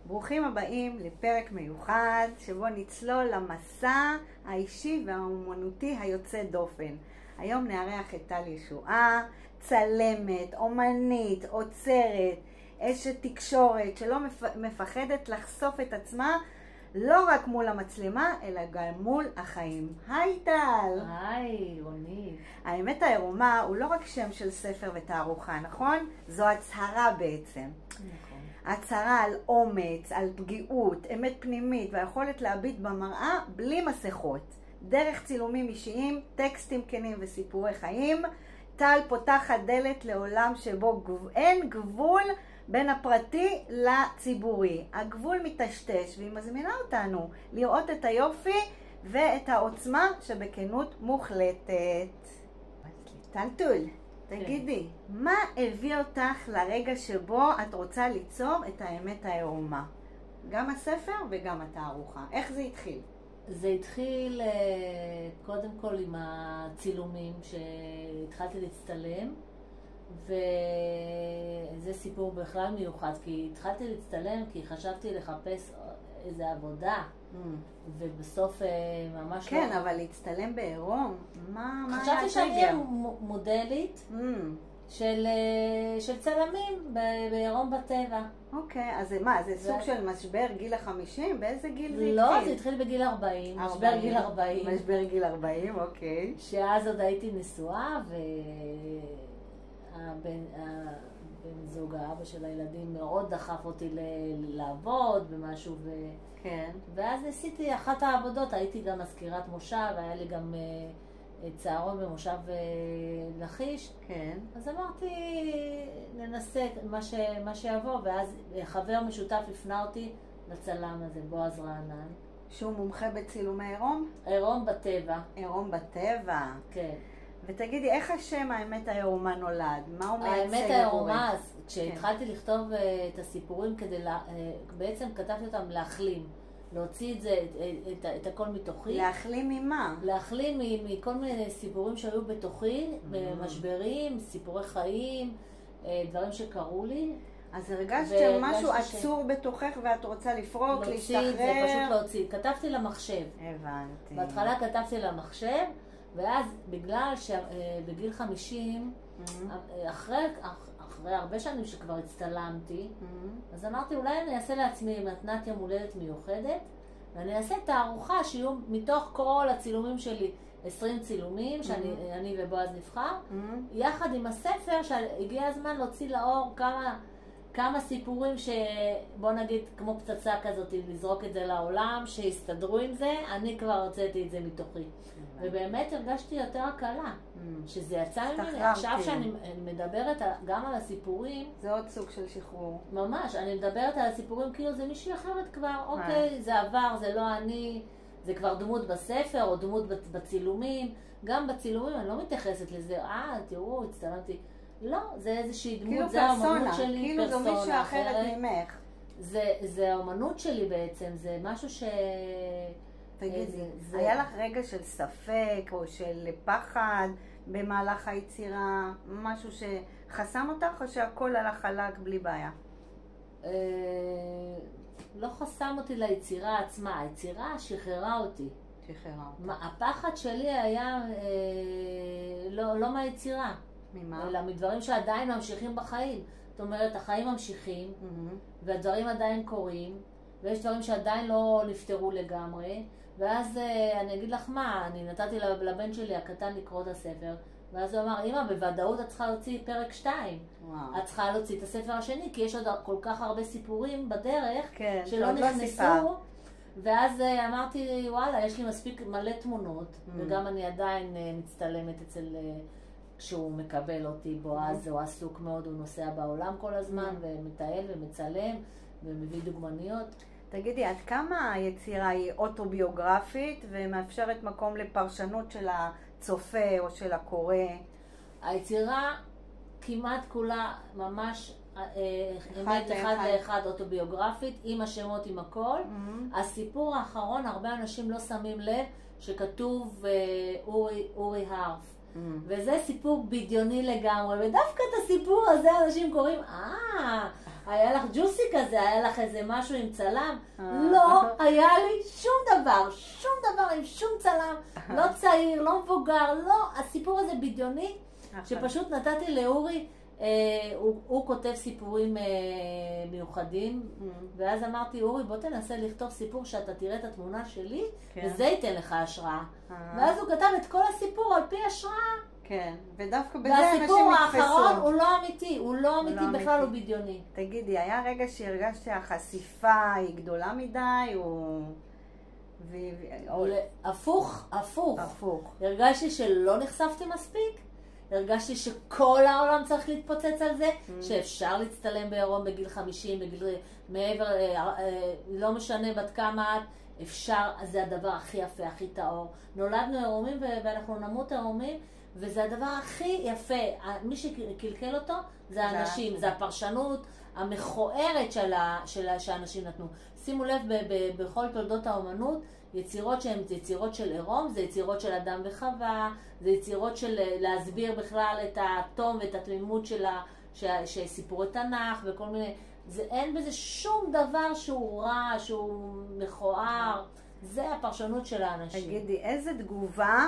ברוכים הבאים לפרק מיוחד שבו נצלול למסע האישי והאומנותי היוצא דופן. היום נארח את טל ישועה, צלמת, אומנית, עוצרת, אשת תקשורת שלא מפחדת לחשוף את עצמה לא רק מול המצלמה אלא גם מול החיים. היי טל. היי רונית. האמת העירומה הוא לא רק שם של ספר ותערוכה, נכון? זו הצהרה בעצם. נכון. הצהרה על אומץ, על פגיעות, אמת פנימית והיכולת להביט במראה בלי מסכות. דרך צילומים אישיים, טקסטים כנים וסיפורי חיים, טל פותחת דלת לעולם שבו אין גבול בין הפרטי לציבורי. הגבול מטשטש והיא מזמינה אותנו לראות את היופי ואת העוצמה שבכנות מוחלטת. טלטול, תגידי, מה הביא אותך לרגע שבו את רוצה ליצור את האמת העירומה? גם הספר וגם התערוכה. איך זה התחיל? זה התחיל קודם כל עם הצילומים שהתחלתי להצטלם, וזה סיפור בכלל מיוחד, כי התחלתי להצטלם כי חשבתי לחפש איזה עבודה, ובסוף ממש כן, אבל להצטלם בעירום, מה חשבתי שאני אהיה מודלית של צלמים בעירום בטבע. אוקיי, אז מה, זה סוג של משבר גיל ה-50? באיזה גיל זה התחיל? לא, זה התחיל בגיל 40, משבר גיל 40. משבר גיל 40, אוקיי. שאז עוד הייתי נשואה, והבן זוג, האבא של הילדים, מאוד דחף אותי לעבוד במשהו, כן. ואז ניסיתי אחת העבודות, הייתי גם מזכירת מושב, היה לי גם צהרון במושב לכיש. כן. אז אמרתי, ננסה מה שיבוא, ואז חבר משותף הפנה אותי לצלם הזה, בועז רענן. שהוא מומחה בצילומי עירום? עירום בטבע. עירום בטבע. כן. ותגידי, איך השם האמת העירומה נולד? מה הוא מייצג? האמת העירומה, כשהתחלתי לכתוב את הסיפורים, בעצם כתבתי אותם להחלים. להוציא את זה, את הכל מתוכי. להחלים ממה? להחלים מכל מיני סיפורים שהיו בתוכי, משברים, סיפורי חיים, דברים שקרו לי. אז הרגשת שמשהו עצור בתוכך ואת רוצה לפרוק, להשתחרר? להוציא את זה, פשוט להוציא. כתבתי למחשב. הבנתי. בהתחלה כתבתי למחשב, ואז בגלל שבגיל 50, אחרי הרבה שנים שכבר הצטלמתי, אז אמרתי, אולי אני אעשה לעצמי מתנת יום הולדת מיוחדת, ואני אעשה תערוכה שיהיו מתוך כל הצילומים שלי, 20 צילומים שאני ובועז נבחר, יחד עם הספר שהגיע הזמן להוציא לאור כמה סיפורים שבוא נגיד כמו פצצה כזאת, לזרוק את זה לעולם, שיסתדרו עם זה, אני כבר הוצאתי את זה מתוכי. ובאמת הרגשתי יותר הקלה, שזה יצא ממני. עכשיו שאני מדברת גם על הסיפורים, זה עוד סוג של שחרור. ממש, אני מדברת על הסיפורים כאילו זה מישהי אחרת כבר, אוקיי, זה עבר, זה לא אני, זה כבר דמות בספר או דמות בצילומים. גם בצילומים אני לא מתייחסת לזה, תראו, הצטלמתי. לא, זה איזושהי דמות, כאילו זה האמנות שלי, כאילו זו מישהו אחרת ממך. זה האמנות שלי בעצם, זה משהו תגידי, היה לך רגע של ספק או של פחד במהלך היצירה, משהו שחסם אותך או שהכל הלך חלק בלי בעיה? לא חסם אותי ליצירה עצמה, היצירה שחררה אותי. הפחד שלי היה לא מהיצירה, אלא מדברים שעדיין ממשיכים בחיים. זאת אומרת, החיים ממשיכים והדברים עדיין קורים, ויש דברים שעדיין לא נפתרו לגמרי, ואז אני אגיד לך מה, אני נתתי לבן שלי הקטן לקרוא את הספר, ואז הוא אמר, אמא, בוודאות את צריכה להוציא פרק 2. את צריכה להוציא את הספר השני, כי יש עוד כל כך הרבה סיפורים בדרך שלא נכנסו. ואז אמרתי, וואלה, יש לי מספיק מלא תמונות, וגם אני עדיין מצטלמת כשהוא מקבל אותי, בועז הוא עסוק מאוד, הוא נוסע בעולם כל הזמן, ומטייל ומצלם, ומביא דוגמניות. תגידי, עד כמה היצירה היא אוטוביוגרפית ומאפשרת מקום לפרשנות של הצופה או של הקורא? היצירה כמעט כולה ממש אמת אחד לאחד אוטוביוגרפית, עם השמות, עם הכל. הסיפור האחרון, הרבה אנשים לא שמים לב שכתוב אורי הרף. וזה סיפור בדיוני לגמרי, ודווקא את הסיפור הזה אנשים קוראים, היה לך ג'וסי כזה, היה לך איזה משהו עם צלם. לא היה לי שום דבר עם שום צלם. לא צעיר, לא מבוגר, לא. הסיפור הזה בדיוני, שפשוט נתתי לאורי, הוא כותב סיפורים מיוחדים, ואז אמרתי, אורי, בוא תנסה לכתוב סיפור שאתה תראה את התמונה שלי, וזה ייתן לך השראה. ואז הוא כתב את כל הסיפור על פי השראה. כן, ודווקא בזה אנשים יתפסו. והסיפור האחרון הוא לא אמיתי, הוא לא אמיתי בכלל, הוא בדיוני. תגידי, היה רגע שהרגשת שהחשיפה היא גדולה מדי, הפוך. הרגשתי שלא נחשפתי מספיק, הרגשתי שכל העולם צריך להתפוצץ על זה, שאפשר להצטלם בעירום בגיל 50, בגיל מעבר, לא משנה בת כמה את, אפשר, זה הדבר הכי יפה, הכי טהור. נולדנו עירומים ואנחנו נמות עירומים, וזה הדבר הכי יפה. מי שקלקל אותו זה האנשים, זה הפרשנות המכוערת שהאנשים נתנו. שימו לב, בכל תולדות האומנות, יצירות שהן יצירות של עירום, זה יצירות של אדם וחווה, זה יצירות של להסביר בכלל את התום ואת התמימות שסיפורי תנ"ך וכל מיני, אין בזה שום דבר שהוא רע, שהוא מכוער, זה הפרשנות של האנשים. תגידי, איזה תגובה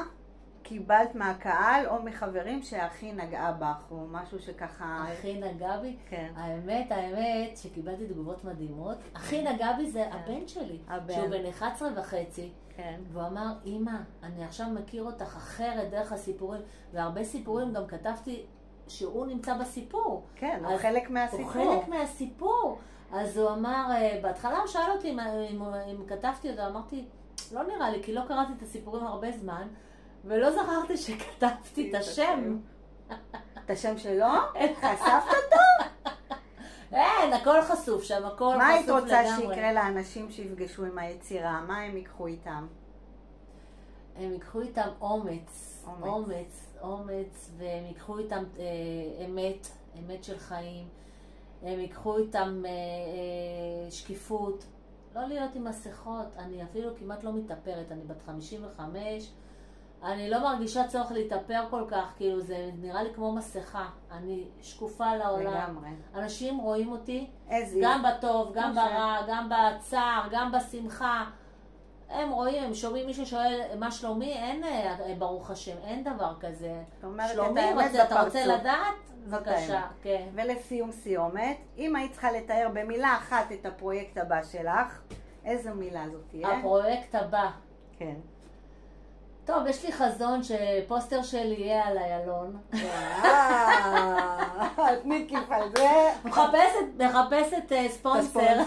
קיבלת מהקהל או מחברים שהכי נגעה בך, או משהו שככה... הכי נגע בי? כן. האמת שקיבלתי תגובות מדהימות. הכי נגע בי זה הבן שלי, שהוא בן 11 וחצי. כן. והוא אמר, אמא, אני עכשיו מכיר אותך אחרת דרך הסיפורים, והרבה סיפורים גם כתבתי שהוא נמצא בסיפור. כן, הוא חלק מהסיפור. הוא חלק מהסיפור. אז הוא אמר, בהתחלה הוא שאל אותי אם כתבתי אותו, אמרתי, לא נראה לי, כי לא קראתי את הסיפורים הרבה זמן, ולא זכרתי שכתבתי את השם. את השם שלו? חשפת אותו? אין, הכל חשוף שם, הכל חשוף לגמרי. מה היית רוצה שיקרה לאנשים שיפגשו עם היצירה? מה הם ייקחו איתם? הם ייקחו איתם אומץ, והם ייקחו איתם אמת של חיים. הם ייקחו איתם שקיפות. לא להיות עם מסכות. אני אפילו כמעט לא מתאפרת, אני בת 55. אני לא מרגישה צורך להתאפר כל כך, כאילו זה נראה לי כמו מסכה. אני שקופה לעולם. לגמרי. אנשים רואים אותי, גם בטוב, גם ברע, גם בצער, גם בשמחה. הם רואים, הם שומעים מישהו שואל מה שלומי, אין, ברוך השם, אין דבר כזה. שלומי, אתה רוצה לדעת? בבקשה, כן. ולסיום סיומת, אם היית צריכה לתאר במילה אחת את הפרויקט הבא שלך, איזו מילה זאת תהיה? הפרויקט הבא. כן. טוב, יש לי חזון שפוסטר שלי יהיה על איילון. תני כיף על זה. מחפשת ספונסר.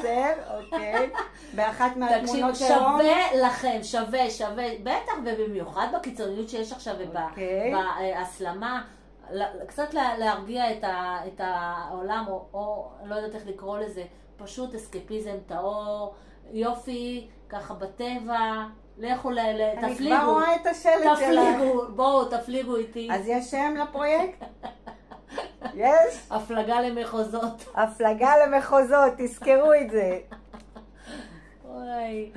אוקיי. באחת מהתמונות שלו. שווה לכם, שווה. בטח, ובמיוחד בקיצוניות שיש עכשיו בהסלמה. קצת להרגיע את העולם, או לא יודעת איך לקרוא לזה, פשוט אסקפיזם טהור, יופי, ככה בטבע. לכו, תפליגו. אני כבר רואה את השלט שלך. בואו, תפליגו איתי. אז יש שם לפרויקט? יש? הפלגה למחוזות. הפלגה למחוזות, תזכרו את זה. אוי.